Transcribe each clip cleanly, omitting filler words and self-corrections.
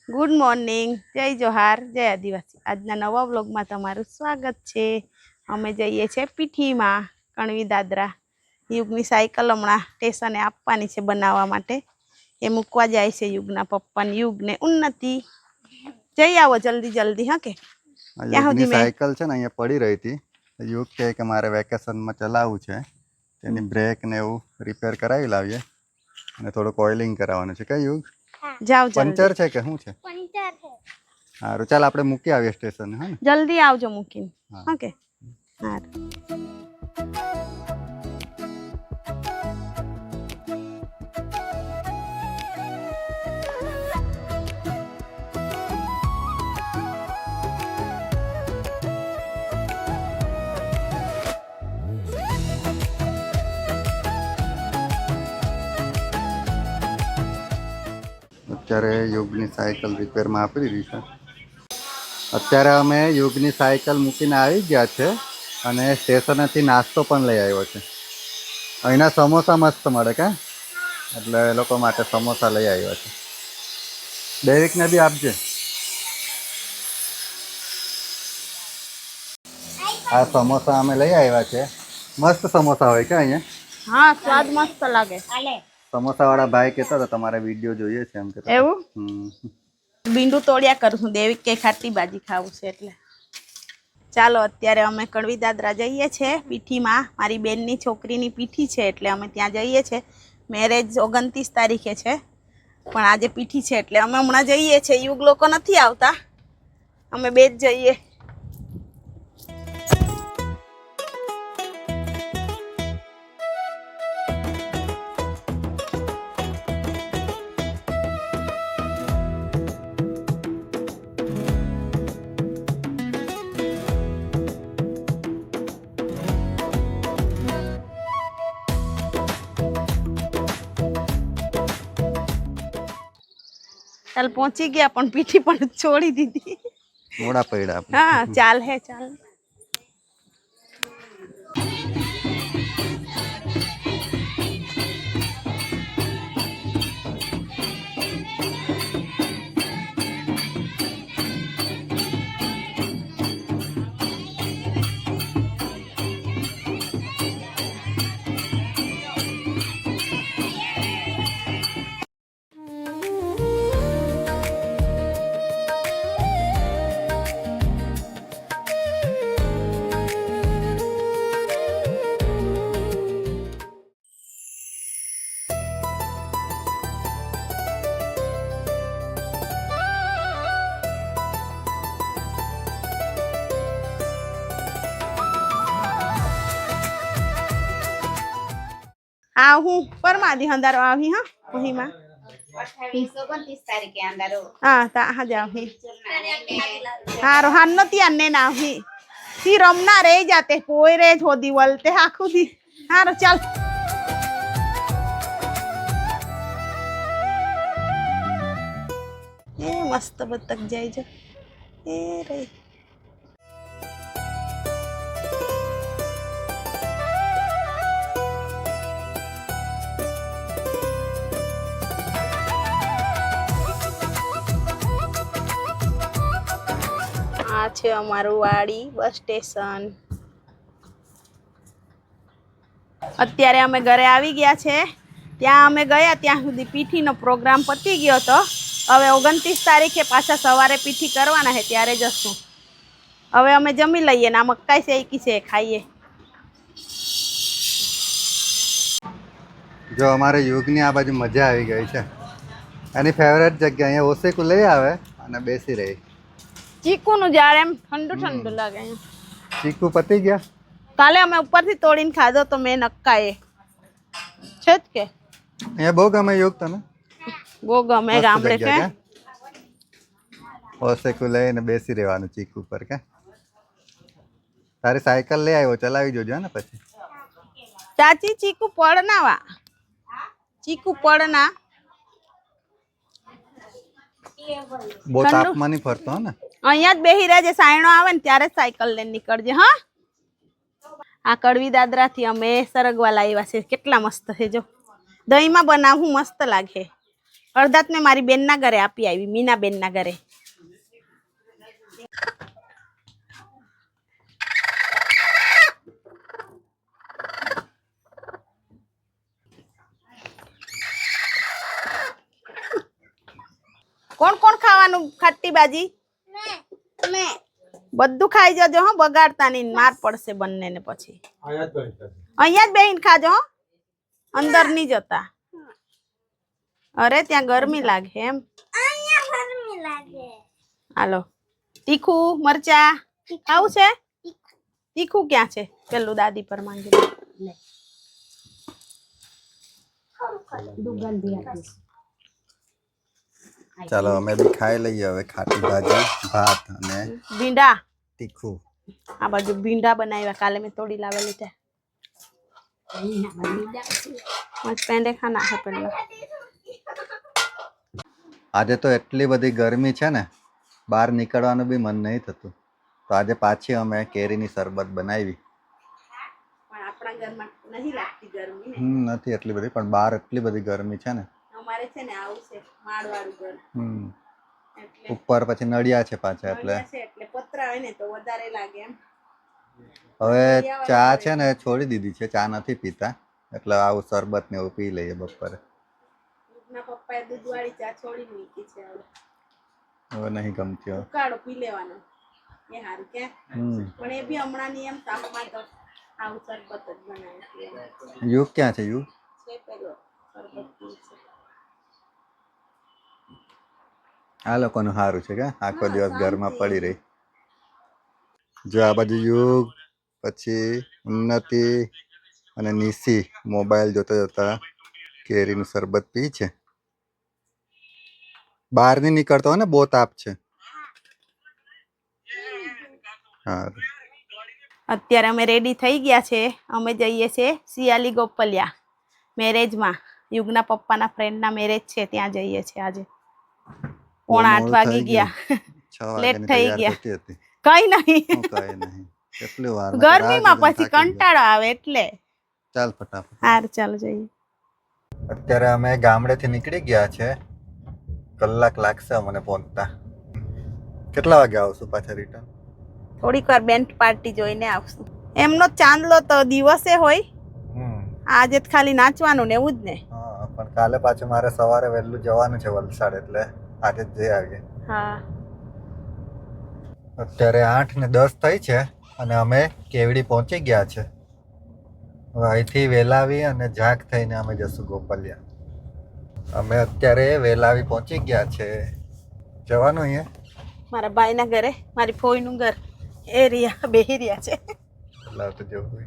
Good morning, જય જોહાર, જય આદિવાસી। આજના નવા વ્લોગમાં તમારું સ્વાગત છે। અમે જઈએ છીએ પીઠીમાં કણવી દાદરા। યુગની સાયકલ હમણાં સ્ટેશને આપવાની છે બનાવવા માટે। એ મૂકવા જાય છે યુગના પપ્પાને, યુગને ઉન્નતિ। જઈ આવો જલ્દી જલ્દી, હા કે ત્યાં સુધી સાયકલ છે ને અહીંયા પડી રહી હતી। યુગ કહે કે મારે વેકેશનમાં ચલાવવું છે, તેની બ્રેક ને એવું રિપેર કરાવી લાવીએ અને થોડુંક ઓઇલિંગ કરાવવાનું છે। કે યુગ જાવ પંચર જલ્દી। છે કે શું છે? પંચર છે। સારું, ચાલ આપણે મૂકી આવીએ સ્ટેશન। હા ને, જલ્દી આવજો મૂકીને, હા કે સારું। અત્યારે યુગની સાયકલ રિપેરમાં આપી દીધી છે। અત્યારે અમે યુગની સાયકલ મૂકીને આવી ગયા છે અને સ્ટેશનેથી નાસ્તો પણ લઈ આવ્યો છે। અહીંના સમોસા મસ્ત મળે કે, એટલે એ લોકો માટે સમોસા લઈ આવ્યા છે। ડેવિકને બી આપજે। આ સમોસા અમે લઈ આવ્યા છે। મસ્ત સમોસા હોય કે અહીંયા? હા, સ્વાદ મસ્ત લાગે। સમોસા વાળા ભાઈ કહેતા હતા તમારા વિડીયો જોઈએ છે એમ કહેતા। એવું ભીંડું તોડ્યા કરું છું, દેવિક કે ખાટી ભાજી ખાવું છે એટલે। ચાલો, અત્યારે અમે કણવી દાદરા જઈએ છીએ પીઠીમાં। મારી બેનની છોકરીની પીઠી છે એટલે અમે ત્યાં જઈએ છીએ। મેરેજ 29 તારીખે છે, પણ આજે પીઠી છે એટલે અમે હમણાં જઈએ છીએ। યુગ લોકો નથી આવતા, અમે બે જ જઈએ। ચાલ પહોંચી ગયા, પણ પીઠી પણ છોડી દીધી। મોડા પડ્યા આપણે। હા, ચાલ હે ચાલ। આ હું પરમાદી હંદારો આવી। હા વહીમાં 29 તારીખે અંધારો। હા તા હા જાવ હી હારો હાન નો ત્યાને ના હી તી રમના રે જાતે પોય રે જોદી વલતે આખું દી હારો ચાલ। એ મસ્ત બતક જાય છે એ રે। આ છે અમારું વાડી બસ સ્ટેશન। અત્યારે અમે ઘરે આવી ગયા છે। ત્યાં અમે ગયા ત્યાં સુધી પીઠીનો પ્રોગ્રામ પતી ગયો હતો। હવે 29 તારીખે પાછા સવારે પીઠી કરવાના છે, ત્યારે જશું। હવે અમે જમી લઈએ ને આ મકાઈ શેકી છે ખાઈએ। જો અમારે યુગની આ બાજુ મજા આવી ગઈ છે। એની ફેવરેટ જગ્યા અહીંયા ઓસેકુ લઈ આવે અને બેસી રહી। ચીકુનું ઝાડ એમ ઠંડુ ઠંડુ લાગે। ચીકુ પતી ગયા? કાલે અમે ઉપરથી તોડીને ખાધો તો મેં નક્કાએ છે જ કે અહીંયા બહુ ગમે યુગ તને? બહુ ગમે ગામડે કે ઓસેકુ લઈને બેસી રહેવાનું ચીકુ પર કે। તારી સાયકલ લઈ આવ્યો, ચલાવી જોજો ને પછી। ચાચી ચીકુ પડનાવા ચીકુ પડના બહુ તાપમાં નહીં ફરતો હે ને? અહીંયા જ બેહી રહેજે, સાયણો આવે ને ત્યારે સાયકલ લઈને નીકળજે। હા, આ કડવી દાદરાથી અમે સરગવા લાવ્યા છે। કેટલા મસ્ત છે, જો દહીંમાં બનાવવું મસ્ત લાગે। અડધાત મેં મારી બેનના ઘરે આપી આવી, મીના બેનના ઘરે. કોણ કોણ ખાવાનું ખાટી બાજી? બધું ખાઈ જજો હો, બગાડતા નહીં, માર પડશે બંને ને. પછી અહીંયા જ બેહીને ખાજો હો, અંદર નહીં જતા. અરે ત્યાં ગરમી લાગે એમ. હાલો, તીખું મરચા ખાવું છે? તીખું ક્યાં છે? પેલું દાદી પર માંગી લે. ચાલો અમે બી ખાઈ લઈએ હવે ખાટી ભાજી, ભાત અને ભીંડા. તીખું. આ બાજુ ભીંડા બનાવ્યા, કાલે મેં તોડી લાવેલી છે. પેંડે ખાના છે પેલા. આજે તો એટલી બધી ગરમી છે ને, બહાર નીકળવાનું બી મન નહીં થતું. તો આજે પાછી અમે કેરીની શરબત બનાવી. પણ આપણા ઘરમાં નહીં લાગતી ગરમી. નથી એટલી બધી, પણ બહાર એટલી બધી ગરમી છે ને. અમારે છે ને આવું છે માળવાળું ઘર, એટલે ઉપર પછી નળિયા છે પાછા, એટલે પતરા હોય ને તો વધારે લાગે એમ. હવે ચા છે ને છોડી દીધી છે, ચા નથી પીતા, એટલે આવું શરબત ને એવું પી લઈએ બપોરે. પપ્પાએ દૂધવાળી ચા છોડી મૂકી છે, હવે નહીં ગમતી. ઉકાળો પી લેવાનો એ હારું કે. પણ એ બી હમણાં ની એમ તાપમાં તો આવું શરબત જ બનાવે. યુગ ક્યાં છે? યુગ છે પેલો શરબત પી છે. આ લોકોનું સારું છે કે આખો દિવસ ઘરમાં પડી રહી. જો આ બાજુ યુગ, પછી ઉન્નતિ અને નિશી મોબાઈલ જોતા જોતા કેરીનું શરબત પી છે. બહાર નહીં નીકળતો હોય ને, બહુ તાપ છે. અત્યારે અમે રેડી થઈ ગયા છે, અમે જઈએ છીએ સિયાલી ગોપલિયા મેરેજમાં. યુગના પપ્પાના ફ્રેન્ડના મેરેજ છે, ત્યાં જઈએ છીએ આજે. 7:45 વાગી ગયા, લેટ થઈ ગયા. કઈ નહીં, ગરમીમાં પછી કંટાળો આવે એટલે. ચાલ ફટાફટ. હાર ચાલો જઈએ. અત્યારે અમે ગામડેથી નીકળી ગયા છે, કલાક લાગશે અમને પહોંચતા. કેટલા વાગે આવશું પાછા રિટર્ન? થોડીક વાર બેન્ડ પાર્ટી જોઈને આવશું. એમનો ચાંદલો તો દિવસે હોય, આજે જ ખાલી નાચવાનું ને એવું જ ને. હા, પણ કાલે પાછું મારે સવારે વહેલું જવાનું છે વલસાડ, એટલે આજે જ જઈ આવીએ. હા. અત્યારે 8:10 થઈ છે અને અમે કેવડી પહોંચી ગયા છે. હવે અહીંથી વેલાવી અને ઝાંક થઈને અમે જશું ગોપલિયા. અમે અત્યારે વેલાવી પહોંચી ગયા છે. જવાનું અહીંયા મારા ભાઈના ઘરે, મારી ફોઈનું ઘર એરિયા બેહી રહ્યા છે. લાવ તો જવું.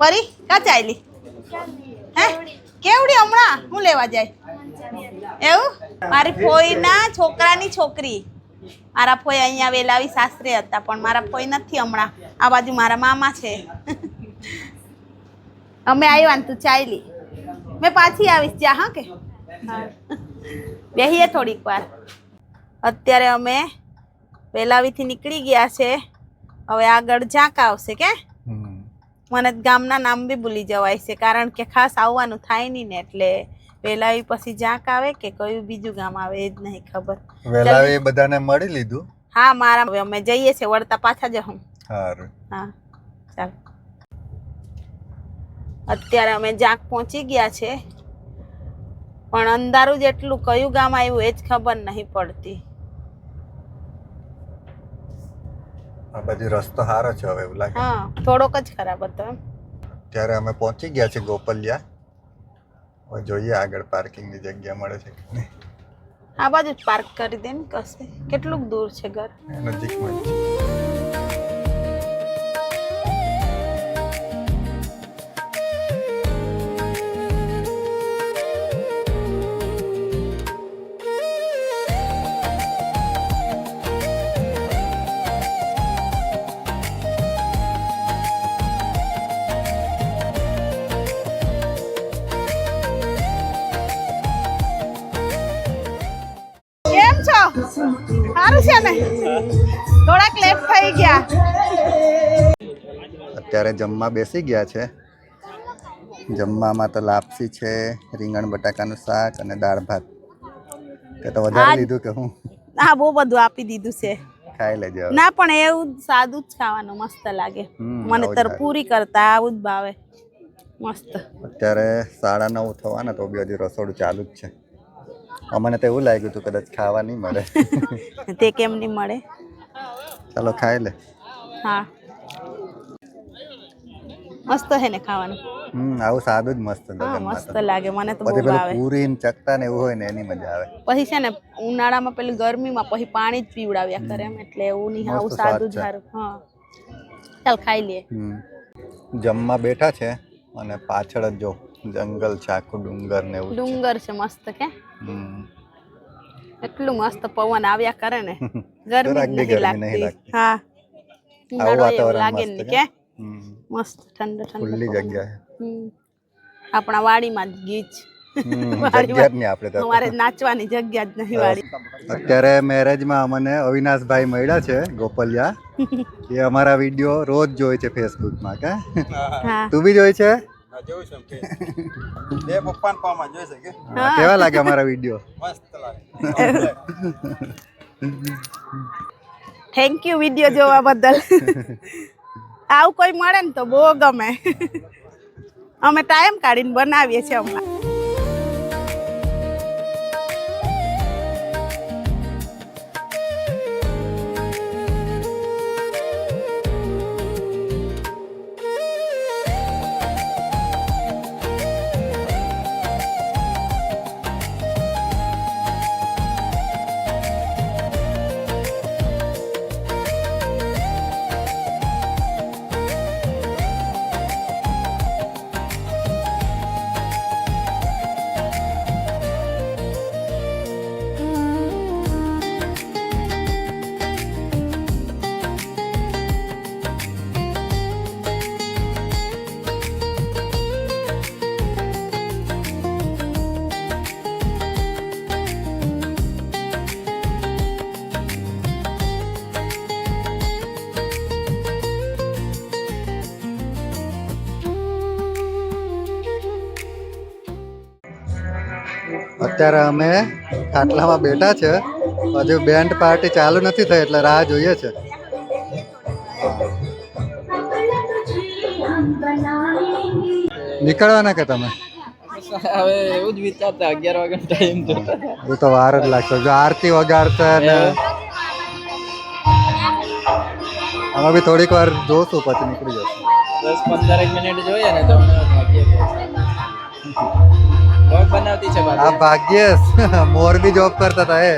પરી કા ચાલી? હે કેવડી હમણાં હું લેવા જાય? એવું? મારી ફોઈના છોકરાની છોકરી. મારા ફોઈ અહીંયા વેલાવી સાસરે હતા, પણ મારા ફોઈ નથી હમણાં. આ બાજુ મારા મામા છે. અમે આવ્યા ને તું ચાલી. મેં પાછી આવીશ જા. હા કે બેહીએ થોડીક વાર. અત્યારે અમે વેલાવીથી નીકળી ગયા છે, હવે આગળ ઝાંક આવશે કે. મને ગામના નામ બી ભૂલી જવાય છે, કારણ કે ખાસ આવવાનું થાય નહીં ને, એટલે વેલાવી પછી ઝાંક આવે કે કયું બીજું ગામ આવે એ જ નહીં ખબર. વેલાવી બધાને મળી લીધું. હા, મારા હવે અમે જઈએ છે, વળતા પાછા જહું. સારું. હા ચાલ. અત્યારે અમે ઝાંક પહોંચી ગયા છે, પણ અંધારું જેટલું કયું ગામ આવ્યું એ જ ખબર નહીં પડતી. આ બાજુ રસ્તો સારો છે હવે એવું લાગે. હા, થોડોક જ ખરાબ હતો એમ. ત્યારે અમે પહોંચી ગયા છે ગોપલિયા. હવે જોઈએ આગળ પાર્કિંગની જગ્યા મળે છે કે નહીં. આ બાજુ જ પાર્ક કરી દે ને કશે. કેટલું દૂર છે ઘર? નજીકમાં જ છે. સારું છે ને? થોડાક લેટ થઈ ગયા. અત્યારે જમવા બેસી ગયા છે. જમવામાં તો લાપસી છે, રીંગણ બટાકાનું શાક અને દાળ ભાત. તે તો વધારે લીધું કે હું? હા, બહુ બધું આપી દીધું છે. ખાઈ લેજો હવે. ના પણ એવું સાદું જ ખાવાનું મસ્ત લાગે. મને આવું જ તર પૂરી કરતા આવું જ ભાવે. મસ્ત. અત્યારે 9:30 થવાના તો બી હજી રસોડું ચાલુ જ છે. અમને તો એવું લાગ્યું હતું કદાચ ખાવા નહીં મળે. તે કેમ નહીં મળે? ચાલો ખાઈ લે. હા, મસ્ત હે ને ખાવાનું. આવું સાદું જ મસ્ત હા, લગનમાં મસ્ત લાગે. મને તો બહુ પછી પેલું ભાવે. પૂરી ને ચકતા ને એવું હોય ને એની મજા આવે. પછી છે ને ઉનાળામાં પેલી ગરમીમાં પછી પાણી જ પીવડાવ્યા કરે એમ, એટલે એવું નહીં. આવું મસ્ત સાદું જ સ્વાદ સારું. હા, ચાલ ખાઈ લે. જમવા બેઠા છે અને પાછળ જ જો જંગલ છે, આખું ડુંગર ને એવું છે. ડુંગર છે મસ્ત કે હમ. એટલું મસ્ત પવન આવ્યા કરે ને, ગરમી જરાક જ બી નહીં ગરમી નહીં લાગતી. હા, આવું ઉનાળો એવું વાતાવરણ લાગે મસ્ત નહીં છે. કે મસ્ત ઠંડો ઠંડો ખુલ્લી પવન. જગ્યા આપણા વાડીમાં જ ગીચ. છે. જગ્યા જ નહીં આપણે તો. અમારે નાચવાની જગ્યા જ નહીં વાડી. અત્યારે મેરેજમાં અમને અવિનાશભાઈ મળ્યા છે, ગોપલિયા. એ અમારા વિડીયો રોજ જોઈ છે ફેસબુકમાં. કે હા, તું બી જોઈ છે? કેવા લાગે અમારા વિડીયો? થેન્ક યુ વિડીયો જોવા બદલ. આવું કોઈ મળે ને તો બહુ ગમે. અમે ટાઈમ કાઢીને બનાવીએ છીએ હમણાં. અત્યારે અમે ખાટલામાં બેઠા છે. હજુ બેન્ડ પાર્ટી ચાલુ નથી થઈ એટલે રાહ જોઈએ છે. નીકળવાના કે તમે? હવે એવું જ વિચારતા 11 વાગ્યાનો ટાઈમ જોતા એ તો વાર જ લાગશે. જો આરતી વગાડશે ને આમાં બી થોડીક વાર જોશું પછી નીકળી જશે. 10-15 મિનિટ જોઈએ ને તો બ્લોગ બનાવતી છે આ ભાગ્યેશ મોરબી જોબ કરતા હતા એ.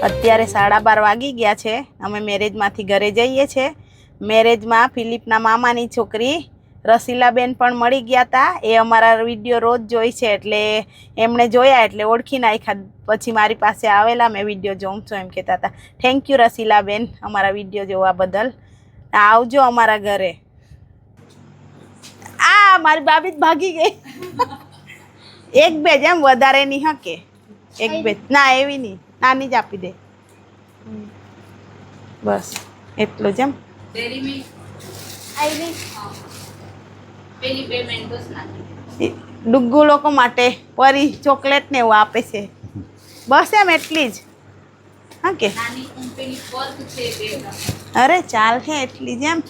અત્યારે 12:30 વાગી ગયા છે. અમે મેરેજમાંથી ઘરે જઈએ છીએ. મેરેજમાં ફિલિપના મામાની છોકરી રસીલાબેન પણ મળી ગયા હતા. એ અમારા વિડીયો રોજ જોઈ છે એટલે એમણે જોયા એટલે ઓળખી નાખ્યા. પછી મારી પાસે આવેલા, મેં વિડીયો જોઉં છું એમ કહેતા હતા. થેન્ક યુ રસીલાબેન અમારા વિડીયો જોવા બદલ. આવજો અમારા ઘરે. આ મારી બાબી જ ભાગી ગઈ. એક બે જ એમ, વધારે નહીં હકે. એક બે ના, એવી નહીં, નાની જ આપી દે બસ એટલું જ. એમ ડેરી મિલ્ક આવી પેલી 2 મેન્ટોસ નાખી. ડુગ્ગુ લોકો માટે પરી ચોકલેટ ને એવું આપે છે. બસ એમ એટલી જ. હા કે નાની પેલી પર્ક છે 2. અરે ચાલ છે એટલી જ. એમ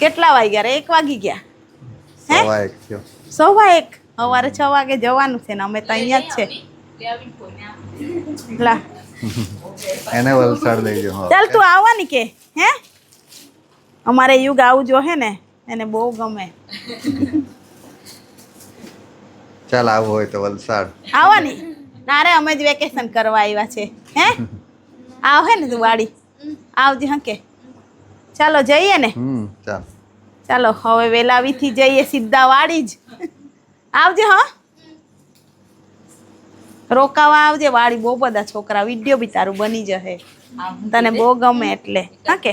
કેટલા વાગ્યા રે? 1 વાગી ગયા. 1:15 થયો. 1:15. સવારે 6 વાગે જવાનું છે ને અમે તો અહીંયા જ છે. લેવી કોને આપ. લા એને વલસાડ લઈ જાઓ. ચાલ તું આવવાની કે? હે અમારે યુગ આવું જો હે ને, એને બહુ ગમે. ચાલ આવું હોય તો વલસાડ આવવાની ના રે, અમે જ વેકેશન કરવા આવ્યા છે. હે આવ હે ને તું વાડી આવજે. હા કે ચાલો જઈએ ને. ચાલ ચાલો હવે વેલાવીથી જઈએ સીધા વાડી જ. આવજે. હા રોકાવા આવજે વાડી. બહુ બધા છોકરા, વિડીયો બી તારું બની જશે. તને બહુ ગમે એટલે. હા કે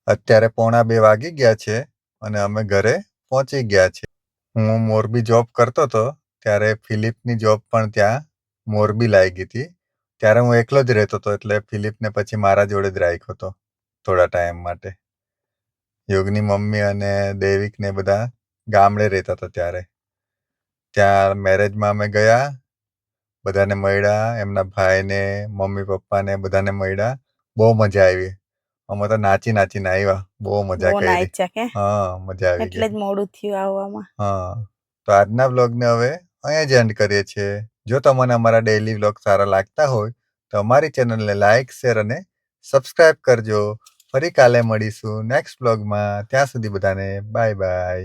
અત્યારે 1:45 વાગી ગયા છે અને અમે ઘરે પહોંચી ગયા છે. હું મોરબી જોબ કરતો હતો ત્યારે ફિલિપની જોબ પણ ત્યાં મોરબી લાગી હતી. ત્યારે હું એકલો જ રહેતો હતો એટલે ફિલિપને પછી મારા જોડે જ રાખ્યો હતો થોડા ટાઈમ માટે. યોગની મમ્મી અને દેવિક ને બધા ગામડે રહેતા હતા ત્યારે. ત્યાં મેરેજમાં અમે ગયા, બધાને મળ્યા, એમના ભાઈને, મમ્મી પપ્પાને બધાને મળ્યા. બહુ મજા આવી. અમે તો નાચી નાચીને આવ્યા. બહુ મજા બહુ કરી. નાચ્યા કે હા, મજા આવી એટલે ગઈ. જ મોડું થયું આવવામાં. હા, તો આજના વ્લોગને હવે અહીંયા જ એન્ડ કરીએ છીએ. જો તમને અમારા ડેઈલી વ્લોગ સારા લાગતા હોય તો અમારી ચેનલને લાઈક, શેર અને સબસ્ક્રાઇબ કરજો. ફરી કાલે મળીશું નેક્સ્ટ વ્લોગમાં. ત્યાં સુધી બધાને બાય બાય.